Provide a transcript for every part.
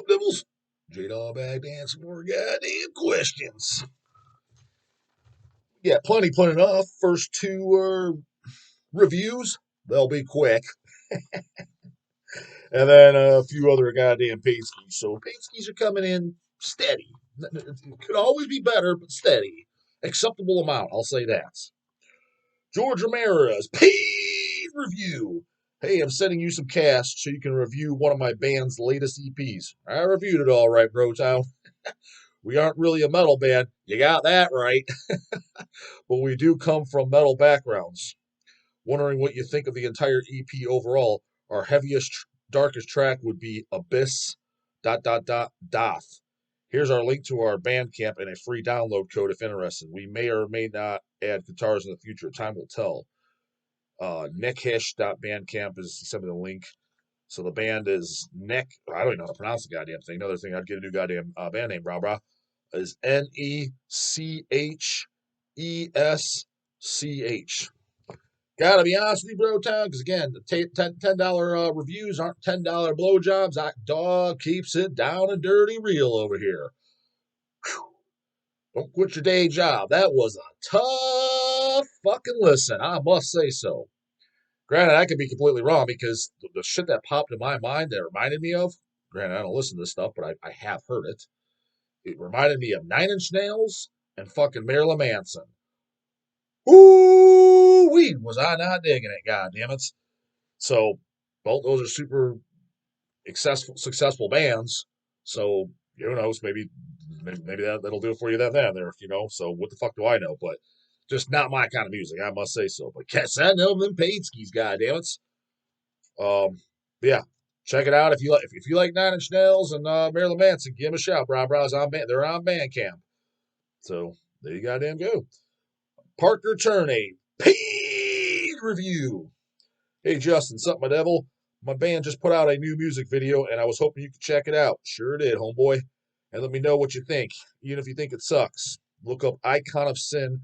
up, Devils? J-Dog back to answer more goddamn questions. Yeah, plenty enough. First two reviews, they'll be quick. And then a few other goddamn paid skis. So paid skis are coming in steady. It could always be better, but steady. Acceptable amount, I'll say that. George Ramirez, paid review. Hey, I'm sending you some cash so you can review one of my band's latest EPs. I reviewed it all right, bro town. We aren't really a metal band. You got that right. But we do come from metal backgrounds. Wondering what you think of the entire EP overall. Our heaviest, darkest track would be Abyss, Doth. Here's our link to our Bandcamp and a free download code if interested. We may or may not add guitars in the future. Time will tell. Neckhish.bandcamp is some of the link. So the band is Neck. I don't even know how to pronounce the goddamn thing. Another thing, I'd get a new goddamn band name, brah. Is Nechessch. Gotta be honest with you, bro, town, because again, the $10 reviews aren't $10 blowjobs. Dog keeps it down and dirty real over here. Whew. Don't quit your day job. That was a tough fucking listen, I must say so. Granted, I could be completely wrong because the shit that popped in my mind that reminded me of, granted, I don't listen to this stuff, but I have heard it. It reminded me of Nine Inch Nails and fucking Marilyn Manson. Ooh-wee, was I not digging it, goddammit. So, both those are super successful bands. So, who knows, maybe that'll do it for you then there, So, what the fuck do I know? But just not my kind of music, I must say so. But cats, I know them paid skis, goddammit. Yeah, check it out if you like Nine Inch Nails and Marilyn Manson. Give them a shout, brah's on band. They're on Bandcamp. So there you goddamn go. Parker Turney, paid review. Hey Justin, sup my devil? My band just put out a new music video, and I was hoping you could check it out. Sure did, homeboy. And let me know what you think, even if you think it sucks. Look up Icon of Sin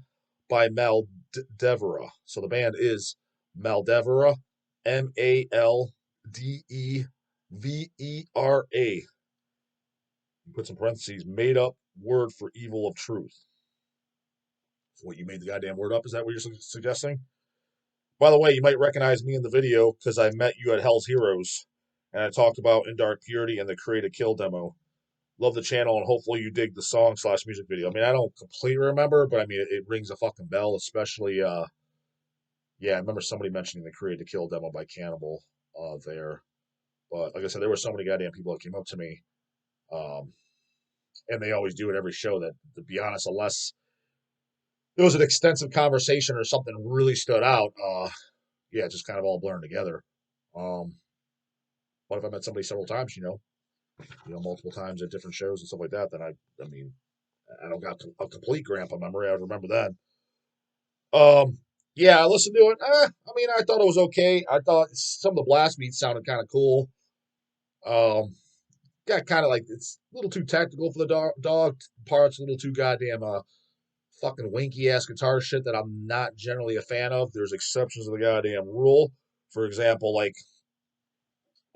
by Maldevera. So the band is Maldevera, Maldevera. Put some parentheses, made up word for evil of truth. So what, you made the goddamn word up? Is that what you're suggesting? By the way, you might recognize me in the video because I met you at Hell's Heroes, and I talked about In Dark Purity and the Create a Kill demo. Love the channel, and hopefully you dig the song/music video. I mean, I don't completely remember, but I mean, it rings a fucking bell, especially, yeah, I remember somebody mentioning the Create a Kill demo by Cannibal there. But like I said, there were so many goddamn people that came up to me, and they always do at every show that, to be honest, unless it was an extensive conversation or something really stood out, yeah, just kind of all blurring together. What if I met somebody several times, multiple times at different shows and stuff like that, then I mean, I don't got a complete grandpa memory. I remember then. Yeah, I listened to it. I mean, I thought it was okay. I thought some of the blast beats sounded kind of cool. Got kind of like, it's a little too technical for the dog parts, a little too goddamn fucking winky ass guitar shit that I'm not generally a fan of. There's exceptions to the goddamn rule. For example, like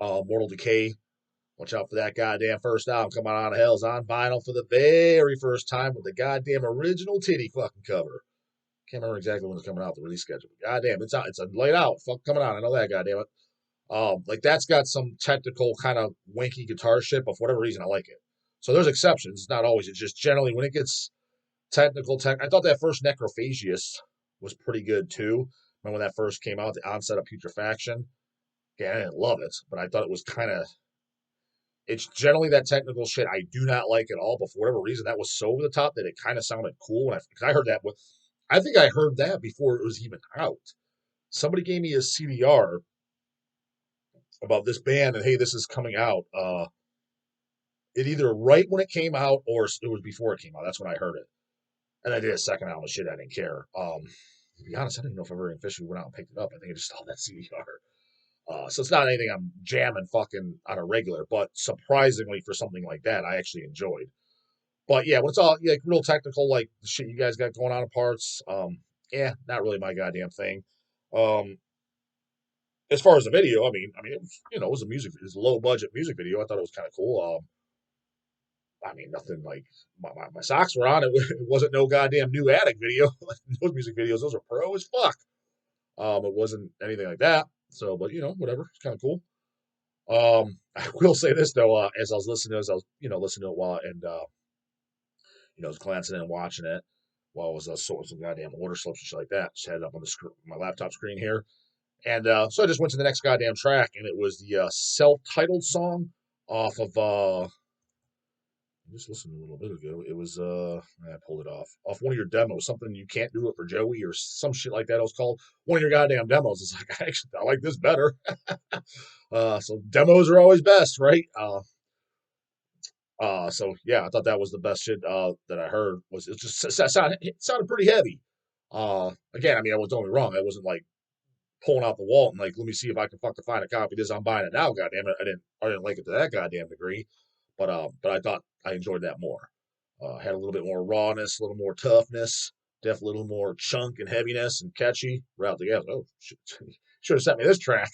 Mortal Decay. Watch out for that goddamn first album coming out of Hell's on vinyl for the very first time with the goddamn original titty fucking cover. Can't remember exactly when it's coming out, the release schedule. Goddamn, it's out. It's laid out. Fuck coming out. I know that, goddamn it. Like that's got some technical kind of winky guitar shit, but for whatever reason I like it. So there's exceptions. It's not always. It's just generally when it gets technical. I thought that first Necrophagius was pretty good too. Remember when that first came out, the onset of putrefaction. Yeah, I didn't love it, but I thought it was kind of. It's generally that technical shit I do not like at all, but for whatever reason, that was so over the top that it kind of sounded cool. Because I heard that I think I heard that before it was even out. Somebody gave me a CDR about this band, and hey, this is coming out. It either right when it came out or it was before it came out. That's when I heard it, and I did a second album of shit. I didn't care. To be honest, I didn't know if I ever officially went out and picked it up. I think I just saw that CDR. So it's not anything I'm jamming fucking on a regular, but surprisingly for something like that, I actually enjoyed. But yeah, when it's all like real technical, like the shit you guys got going on in parts, yeah, not really my goddamn thing. As far as the video, I mean, it was, it was a low budget music video. I thought it was kind of cool. I mean, nothing like my socks were on. It wasn't no goddamn new Attic video. Those music videos, those are pro as fuck. It wasn't anything like that. So, but whatever. It's kind of cool. I will say this though, as I was listening, listening to it while and I was glancing in and watching it while I was sorting some goddamn order slips and shit like that. Just had it up on the my laptop screen here, and so I just went to the next goddamn track, and it was the self-titled song off of I just listened a little bit ago. It was I pulled it off one of your demos, something you can't do it for Joey or some shit like that. It was called one of your goddamn demos. It's like I like this better. So demos are always best, right? So yeah, I thought that was the best shit that I heard. It just sounded pretty heavy. Again, I mean, I was only wrong. I wasn't like pulling out the wall and like, let me see if I can fucking find a copy of this. I'm buying it now. Goddamn it, I didn't like it to that goddamn degree, but I thought I enjoyed that more. Had a little bit more rawness, a little more toughness, definitely a little more chunk and heaviness and catchy. Right together. Oh, shit. Should have sent me this track.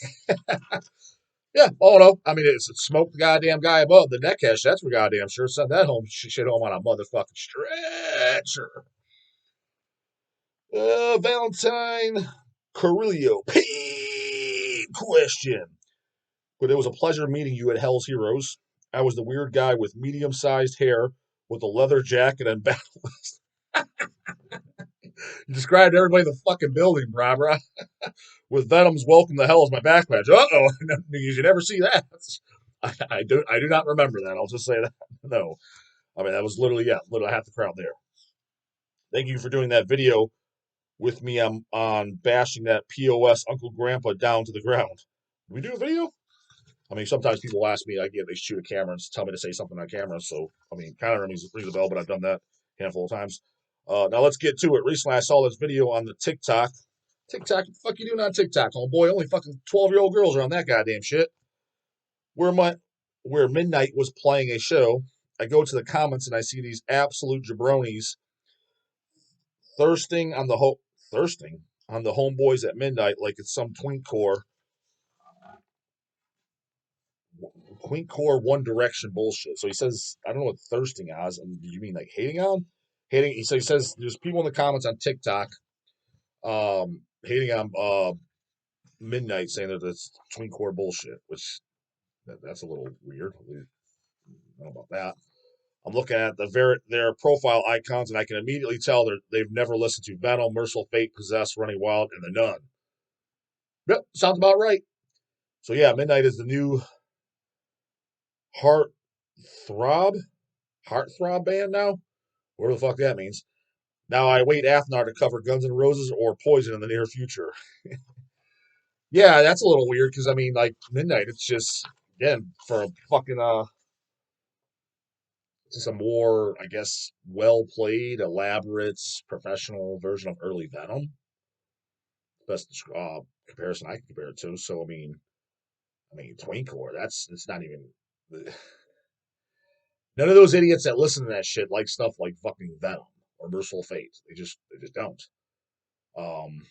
Yeah, oh no. I mean, it's smoke the goddamn guy above the neck hash. That's for goddamn sure. Send that home, shit home on a motherfucking stretcher. Valentine Carrillo. Pain question. But it was a pleasure meeting you at Hell's Heroes. I was the weird guy with medium-sized hair with a leather jacket and battle. You described everybody in the fucking building, brah. With Venom's "Welcome to Hell" as my back badge. Uh-oh. You should never see that. I do not remember that. I'll just say that. No. I mean, that was literally half the crowd there. Thank you for doing that video with me on bashing that POS Uncle Grandpa down to the ground. Did we do a video? I mean, sometimes people ask me, they shoot a camera and tell me to say something on camera. So, I mean, kind of rings the bell, but I've done that a handful of times. Now let's get to it. Recently, I saw this video on the TikTok. TikTok, what the fuck you doing on TikTok, homeboy? Only fucking 12-year-old girls are on that goddamn shit. Where Midnight was playing a show, I go to the comments and I see these absolute jabronis thirsting on the homeboys at Midnight like it's some Twinkcore One Direction bullshit. So he says, I don't know what thirsting is. Do you mean like hating on? Hating. So he says there's people in the comments on TikTok, hating on Midnight, saying that it's Twinkcore bullshit, which that's a little weird. I don't know about that. I'm looking at their profile icons, and I can immediately tell they've never listened to Venom, Merciful Fate, Possessed, Running Wild, and The Nun. Yep, sounds about right. So yeah, Midnight is the new heart throb band now. Whatever the fuck that means. Now I await Athnar to cover Guns N' Roses or Poison in the near future. Yeah, that's a little weird because I mean, like Midnight, it's just again for a fucking just a more, I guess, well played, elaborate, professional version of early Venom. Best comparison I can compare it to. So I mean, Twinkcore. It's not even. None of those idiots that listen to that shit like stuff like fucking Venom or Merciful Fate. They just don't. Um,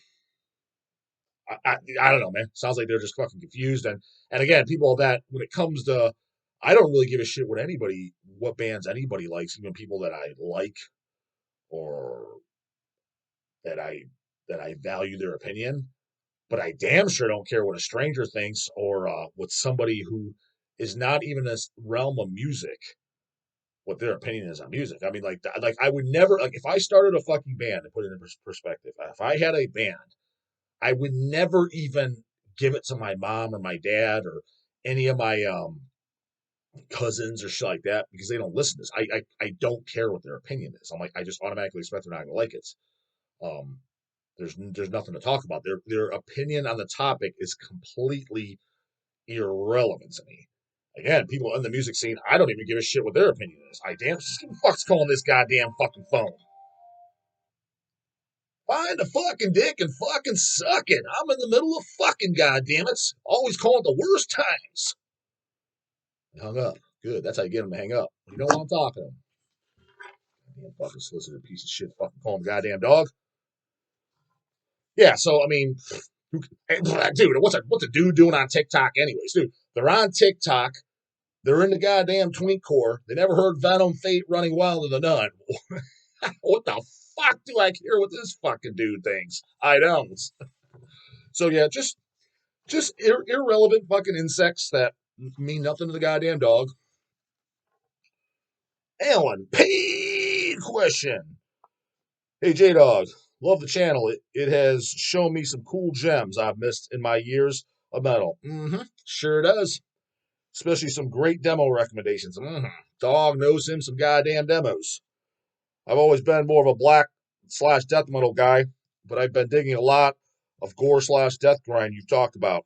I don't know, man. Sounds like they're just fucking confused. And again, people that when it comes to, I don't really give a shit what bands anybody likes, even people that I like or that I value their opinion. But I damn sure don't care what a stranger thinks or what somebody who is not even a realm of music, what their opinion is on music. I mean, like I would never like if I started a fucking band to put it in perspective. If I had a band, I would never even give it to my mom or my dad or any of my cousins or shit like that because they don't listen to this. I don't care what their opinion is. I'm like I just automatically expect they're not gonna like it. Um, there's nothing to talk about. Their opinion on the topic is completely irrelevant to me. Again, people in the music scene, I don't even give a shit what their opinion is. I damn just give a fuck's calling this goddamn fucking phone. Find a fucking dick and fucking suck it. I'm in the middle of fucking goddammit. Always calling the worst times. He hung up. Good. That's how you get him to hang up. You don't want to talk to him. Damn fucking solicitor piece of shit. Fucking call him goddamn dog. Yeah, so I mean, dude, what's a dude doing on TikTok anyways? Dude, they're on TikTok They're in the goddamn Twinkcore. They never heard Venom, Fate, Running Wild, or the Nun. What the fuck do I care what this fucking dude thinks? I don't. So yeah, just irrelevant fucking insects that mean nothing to the goddamn dog. Alan, paid question. Hey J Dog, love the channel. It has shown me some cool gems I've missed in my years of metal. Sure does. Especially some great demo recommendations. Dog knows him some goddamn demos. I've always been more of a black slash death metal guy, but I've been digging a lot of gore slash death grind you've talked about.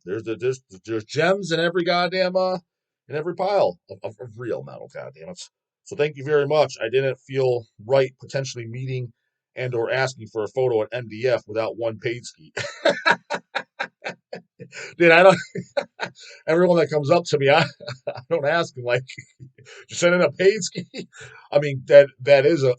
There's gems in every goddamn in every pile of real metal. Goddamn it! So thank you very much. I didn't feel right potentially meeting and or asking for a photo at MDF without one paid ski. Dude, I don't. Everyone that comes up to me, I don't ask them like, you send in a paid ski. I mean that is a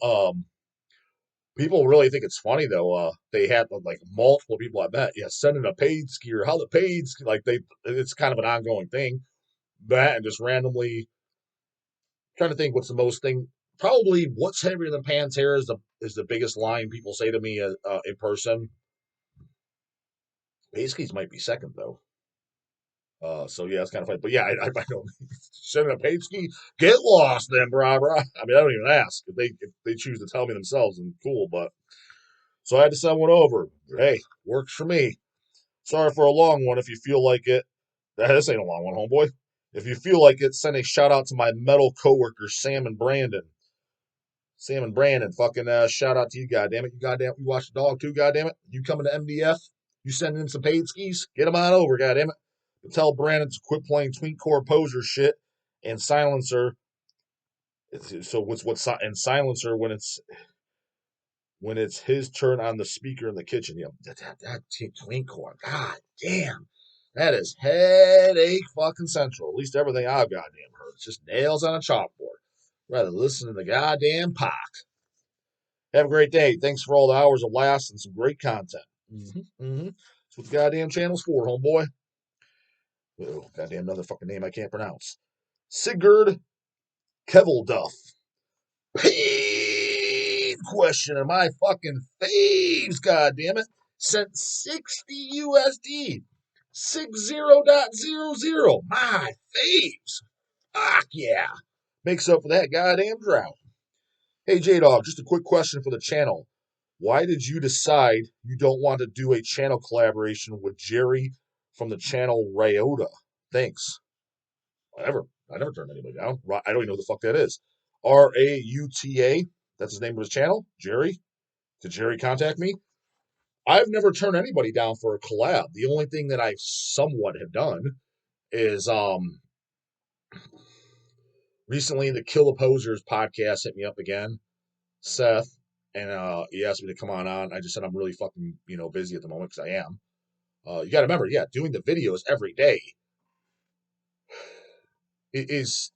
people really think it's funny though. They had like multiple people I met. Yeah, sending a paid skier. How the paid ski, like it's kind of an ongoing thing. That and just randomly trying to think what's the most thing. Probably what's heavier than Pantera is the biggest line people say to me in person. Paid skis might be second though. So yeah, it's kind of funny. But yeah, I don't sending a paid ski. Get lost then, brah. I mean, I don't even ask if they choose to tell me themselves. And cool, but so I had to send one over. Hey, works for me. Sorry for a long one if you feel like it. This ain't a long one, homeboy. If you feel like it, send a shout out to my metal coworkers, Sam and Brandon. Sam and Brandon, fucking shout out to you, goddammit. You watch the dog too, goddammit. You coming to MDF? You sending in some paid skis? Get them on over, goddammit. But tell Brandon to quit playing Twinkcore poser shit and silencer. So what's and silencer when it's his turn on the speaker in the kitchen. That Twinkcore, god damn. That is headache fucking central. At least everything I've goddamn heard. It's just nails on a chalkboard. Rather listen to the goddamn Pac. Have a great day. Thanks for all the hours of laughs and some great content. That's what the goddamn channel's for, homeboy. Oh, goddamn another fucking name I can't pronounce. Sigurd Kevelduff. Paid question of my fucking faves, goddammit. Sent 60 USD. 60.00. My faves. Fuck yeah. Makes up for that goddamn drought. Hey, J-Dog, just a quick question for the channel. Why did you decide you don't want to do a channel collaboration with Jerry from the channel Ryota? Thanks. I never turned anybody down. I don't even know who the fuck that is. Rauta. That's his name of his channel. Jerry. Did Jerry contact me? I've never turned anybody down for a collab. The only thing that I somewhat have done is recently the Kill the Posers podcast hit me up again, Seth, and he asked me to come on. I just said I'm really fucking busy at the moment because I am. You got to remember, yeah, doing the videos every day is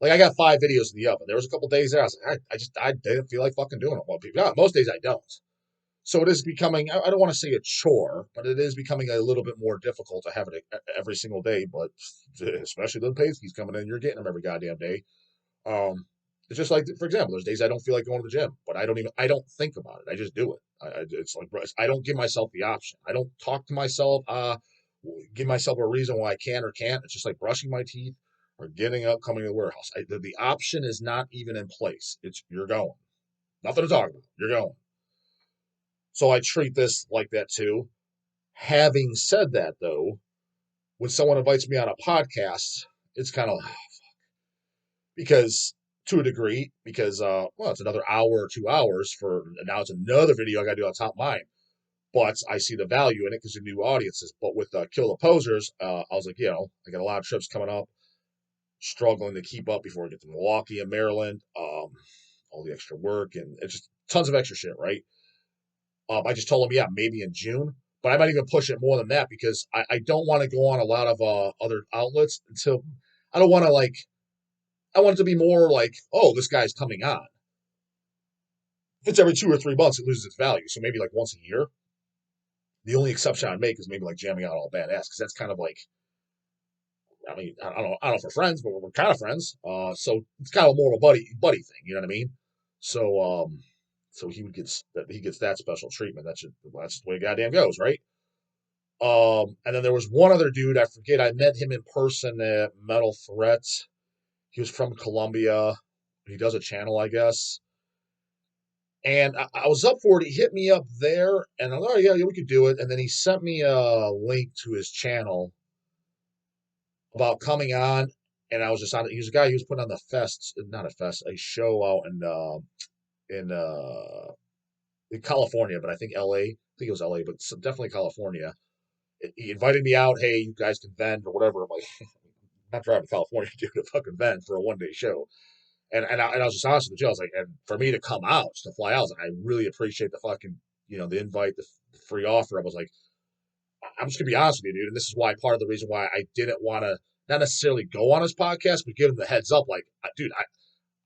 like I got 5 videos in the oven. There was a couple days there I was like, I didn't feel like fucking doing it. Well, most days I don't. So it is becoming, I don't want to say a chore, but it is becoming a little bit more difficult to have it every single day. But especially the Paisley's coming in, you're getting them every goddamn day. It's just like, for example, there's days I don't feel like going to the gym, but I don't think about it. I just do it. It's like, I don't give myself the option. I don't talk to myself, give myself a reason why I can or can't. It's just like brushing my teeth or getting up, coming to the warehouse. The option is not even in place. It's, you're going. Nothing to talk about. You're going. So I treat this like that too. Having said that, though, when someone invites me on a podcast, it's kind of because to a degree, because it's another hour or 2 hours for now it's another video I got to do on top of mine. But I see the value in it because of new audiences. But with Kill the Posers, I was like, I got a lot of trips coming up, struggling to keep up before I get to Milwaukee and Maryland. All the extra work and it's just tons of extra shit, right? I just told him, yeah, maybe in June, but I might even push it more than that because I don't want to go on a lot of other outlets until I don't want to I want it to be more like, oh, this guy's coming on. If it's every 2 or 3 months, it loses its value. So maybe like once a year. The only exception I'd make is maybe like jamming out all badass because that's kind of like I mean, I don't know if we're friends, but we're kind of friends. So it's kind of more of a buddy thing. You know what I mean? So, so he gets that special treatment. That's just the way it goddamn goes, right? And then there was one other dude, I forget, I met him in person at Metal Threat. He was from Colombia. He does a channel, I guess. And I was up for it. He hit me up there, and I'm like, oh, yeah, we could do it. And then he sent me a link to his channel about coming on. And I was just on it. He was a guy who was putting on the fest, not a fest, a show out in California, but I think LA. I think it was LA, but definitely California. He invited me out. Hey, you guys can vend or whatever. I'm like, I'm not driving to California to do a fucking vend for a 1 day show. And I was just honest with you. I was like, and for me to come out, to fly out, I was like, I really appreciate the fucking, the invite, the free offer. I was like, I'm just gonna be honest with you, dude. And this is why part of the reason why I didn't want to not necessarily go on his podcast, but give him the heads up. Like, dude,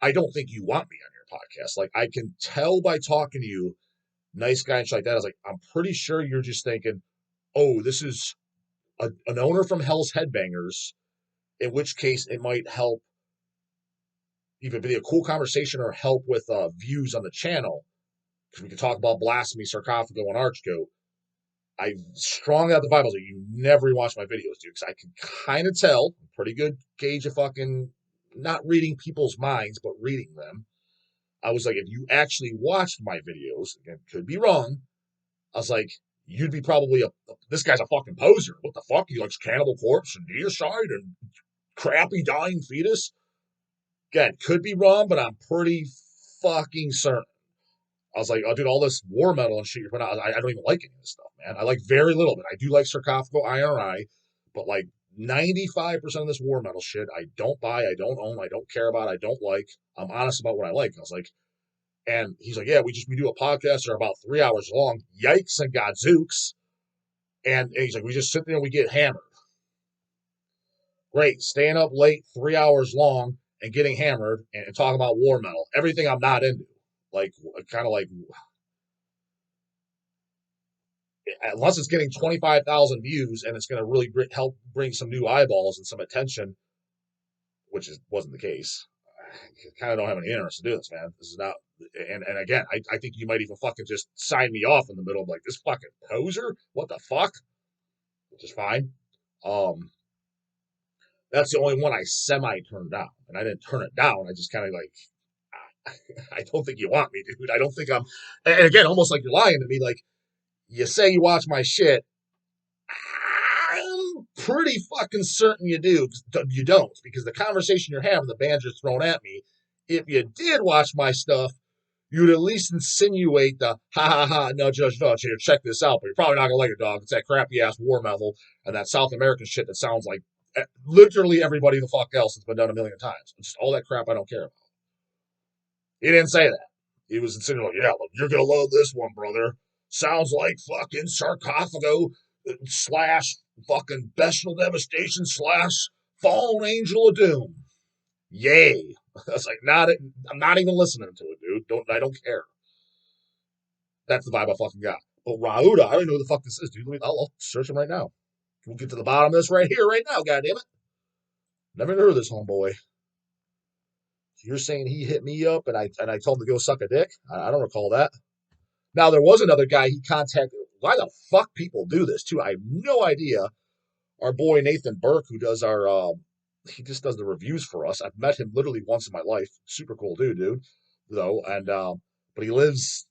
I don't think you want me on your podcast. Like, I can tell by talking to you, nice guy and shit like that. I was like, I'm pretty sure you're just thinking, oh, this is an owner from Hell's Headbangers, in which case it might help either be a cool conversation or help with views on the channel. Because we can talk about Blasphemy, Sarcophago, and Archgoat. I strongly out the Bible that you never watch my videos, dude, because I can kind of tell, pretty good gauge of fucking not reading people's minds, but reading them. I was like, if you actually watched my videos, again, could be wrong. I was like, you'd be probably this guy's a fucking poser. What the fuck? He likes Cannibal Corpse and Deicide and crappy dying fetus. Again, could be wrong, but I'm pretty fucking certain. I was like, oh, dude, all this war metal and shit you're putting out, I don't even like any of this stuff, man. I like very little of it. I do like Sarcophago, IRI, but like 95% of this war metal shit, I don't buy, I don't own, I don't care about, I don't like. I'm honest about what I like. I was like, and he's like, yeah, we do a podcast. They're about 3 hours long. Yikes and gadzooks. And he's like, we just sit there and we get hammered. Great. Staying up late, 3 hours long, and getting hammered and talking about war metal. Everything I'm not into. Like, kind of like, unless it's getting 25,000 views and it's going to really help bring some new eyeballs and some attention, which wasn't the case. I kind of don't have any interest to do this, man. This is not, and again, I think you might even fucking just sign me off in the middle of like, this fucking poser? What the fuck? Which is fine. That's the only one I semi-turned down. And I didn't turn it down. I just kind of like, I don't think you want me, dude. I don't think I'm, and again, almost like you're lying to me. Like, you say you watch my shit. I'm pretty fucking certain you do. You don't, because the conversation you're having, the bands you're throwing at me, if you did watch my stuff, you'd at least insinuate the ha ha ha, no, Judge, no, here, check this out, but you're probably not gonna like it, dog. It's that crappy ass war metal and that South American shit that sounds like literally everybody the fuck else that's been done a million times. It's just all that crap I don't care about. He didn't say that. He was insinuating, yeah, look, you're gonna love this one, brother. Sounds like fucking Sarcophago slash fucking Bestial Devastation slash Fallen Angel of Doom. Yay. I was like, I'm not even listening to it, dude. I don't care. That's the vibe I fucking got. But Rauda, I don't know who the fuck this is, dude. I'll search him right now. We'll get to the bottom of this right here, right now, goddammit. Never heard of this homeboy. So you're saying he hit me up and I told him to go suck a dick? I don't recall that. Now, there was another guy he contacted. Why the fuck people do this, too? I have no idea. Our boy Nathan Burke, who does he just does the reviews for us. I've met him literally once in my life. Super cool dude, though. And, but he lives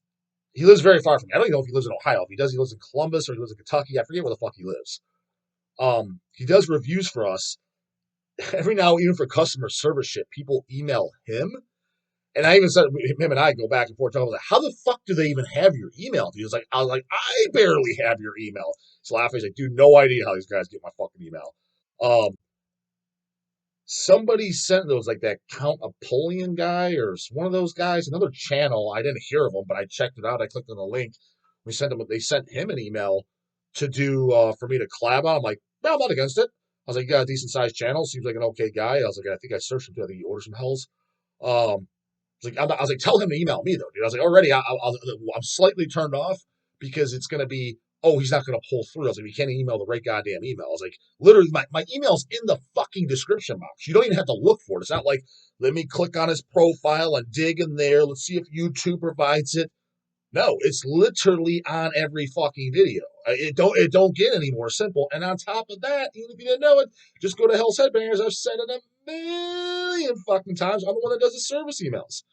very far from me. I don't even know if he lives in Ohio. If he does, he lives in Columbus or he lives in Kentucky. I forget where the fuck he lives. He does reviews for us. Every now, even for customer service shit, people email him. And I even said, him and I go back and forth talking about, how the fuck do they even have your email? He was like, I barely have your email. So laughing, he's like, dude, no idea how these guys get my fucking email. Somebody sent those, like that Count Apollyon guy or one of those guys, another channel. I didn't hear of them, but I checked it out. I clicked on the link. They sent him an email to do, for me to collab on. I'm like, no, I'm not against it. I was like, you got a decent sized channel. Seems like an okay guy. I was like, I think I searched him too. I think he orders some hells. I was like, tell him to email me though, dude. I was like, already, I'm slightly turned off because it's going to be oh, he's not going to pull through. I was like, you can't email the right goddamn email. I was like, literally, my email's in the fucking description box. You don't even have to look for it. It's not like, let me click on his profile and dig in there. Let's see if YouTube provides it. No, it's literally on every fucking video. It don't get any more simple. And on top of that, even if you didn't know it, just go to Hell's Headbangers. I've said it a million fucking times. I'm the one that does the service emails.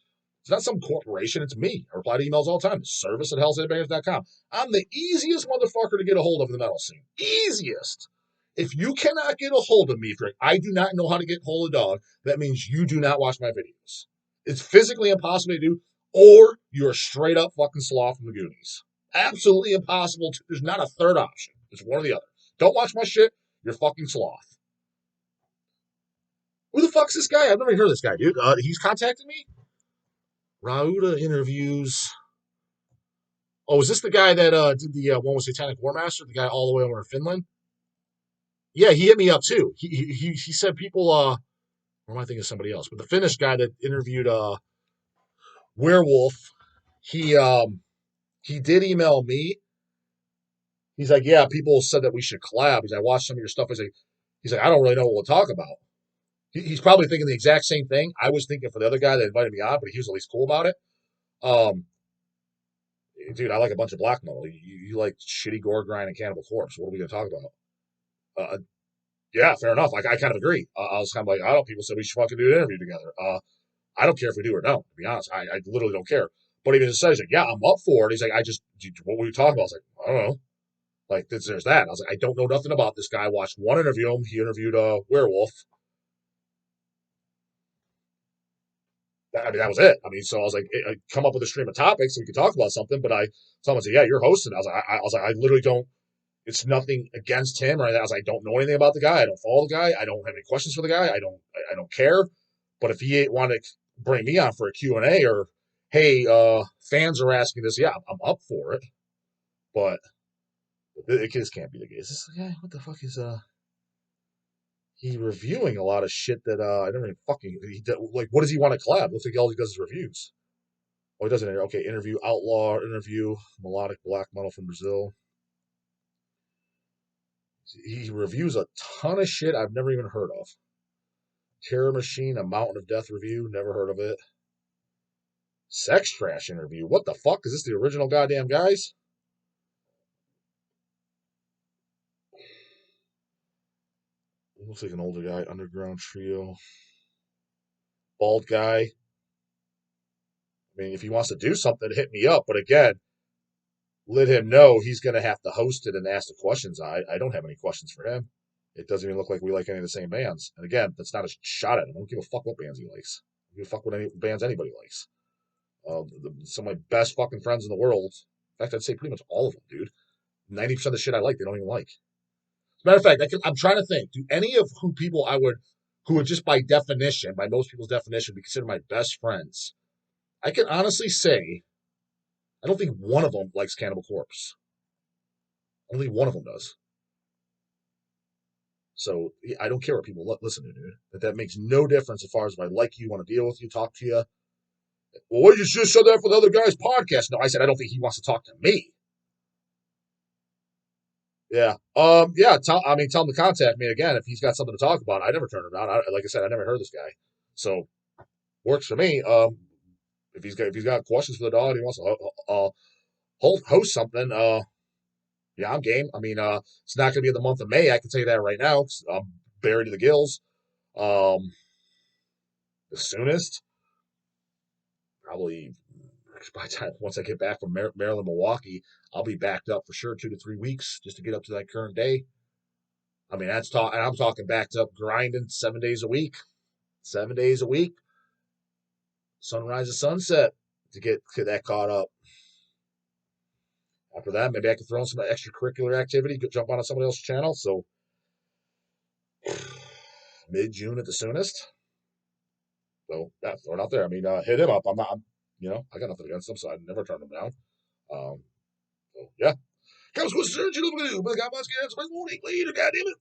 It's not some corporation. It's me. I reply to emails all the time. Service at hellsheadbangers.com. I'm the easiest motherfucker to get a hold of in the metal scene. Easiest. If you cannot get a hold of me, Frick, I do not know how to get hold of dog. That means you do not watch my videos. It's physically impossible to do, or you're a straight up fucking sloth from the Goonies. Absolutely impossible. There's not a third option. It's one or the other. Don't watch my shit. You're fucking sloth. Who the fuck's this guy? I've never heard of this guy, dude. He's contacted me. Rauda interviews. Oh, is this the guy that did the one with Satanic War Master? The guy all the way over in Finland? Yeah, he hit me up too. He said people. Or am I thinking of somebody else? But the Finnish guy that interviewed Werewolf, he did email me. He's like, yeah, people said that we should collab. I watched some of your stuff. He's like, I don't really know what we'll talk about. He's probably thinking the exact same thing. I was thinking for the other guy that invited me on, but he was at least cool about it. Dude, I like a bunch of black metal. You like shitty gore grind and Cannibal Corpse. What are we going to talk about? Yeah, fair enough. I kind of agree. I was kind of like, I don't. People said we should fucking do an interview together. I don't care if we do or don't. To be honest, I literally don't care. But he just said, he's like, yeah, I'm up for it. He's like, what were you talking about? I was like, I don't know. Like, there's that. I was like, I don't know nothing about this guy. I watched one interview of him. He interviewed Werewolf. That was it. So I was like, I come up with a stream of topics so we could talk about something. But someone said, yeah, you're hosting. I was like, I literally don't. It's nothing against him or anything. I was like, I don't know anything about the guy. I don't follow the guy. I don't have any questions for the guy. I don't care. But if he wanted to bring me on for a Q&A or, hey, fans are asking this, yeah, I'm up for it. But it just can't be the case. This guy, what the fuck is he reviewing a lot of shit that I never even fucking like. What does he want to collab? Looks like all he does is reviews. Oh, he doesn't. Okay, interview Outlaw, interview melodic black metal from Brazil. He reviews a ton of shit I've never even heard of. Terror Machine, a Mountain of Death review, never heard of it. Sex Trash interview. What the fuck? Is this the original goddamn guys? Looks like an older guy. Underground Trio. Bald guy. I mean, if he wants to do something, hit me up. But again, let him know he's going to have to host it and ask the questions. I don't have any questions for him. It doesn't even look like we like any of the same bands. And again, that's not a shot at him. I don't give a fuck what bands he likes. I don't give a fuck what any bands anybody likes. Some of my best fucking friends in the world. In fact, I'd say pretty much all of them, dude. 90% of the shit I like, they don't even like. As a matter of fact, I'm trying to think. Do any of who would just by definition, by most people's definition, be considered my best friends? I can honestly say, I don't think one of them likes Cannibal Corpse. Only one of them does. So I don't care what people listen to, dude. That makes no difference as far as if I like you, want to deal with you, talk to you. Well, you just said that for the other guy's podcast. No, I said I don't think he wants to talk to me. Yeah. Yeah. Tell him to contact me again if he's got something to talk about. I never turn him down. Like I said, I never heard this guy, so works for me. If he's got questions for the dog, he wants to host something. Yeah, I'm game. It's not going to be in the month of May. I can tell you that right now. 'Cause I'm buried to the gills. The soonest, probably by the time once I get back from Maryland, Milwaukee, I'll be backed up for sure 2 to 3 weeks just to get up to that current day. That's talk, and I'm talking backed up, grinding 7 days a week, 7 days a week, sunrise to sunset to get that caught up. After that, maybe I can throw in some extracurricular activity, jump on somebody else's channel. So mid-June at the soonest. So yeah, throw it out there. Hit him up. I got nothing against him, so I never turn him down. So yeah. Comes with surgery, but I got my scared. Morning later, goddamn it.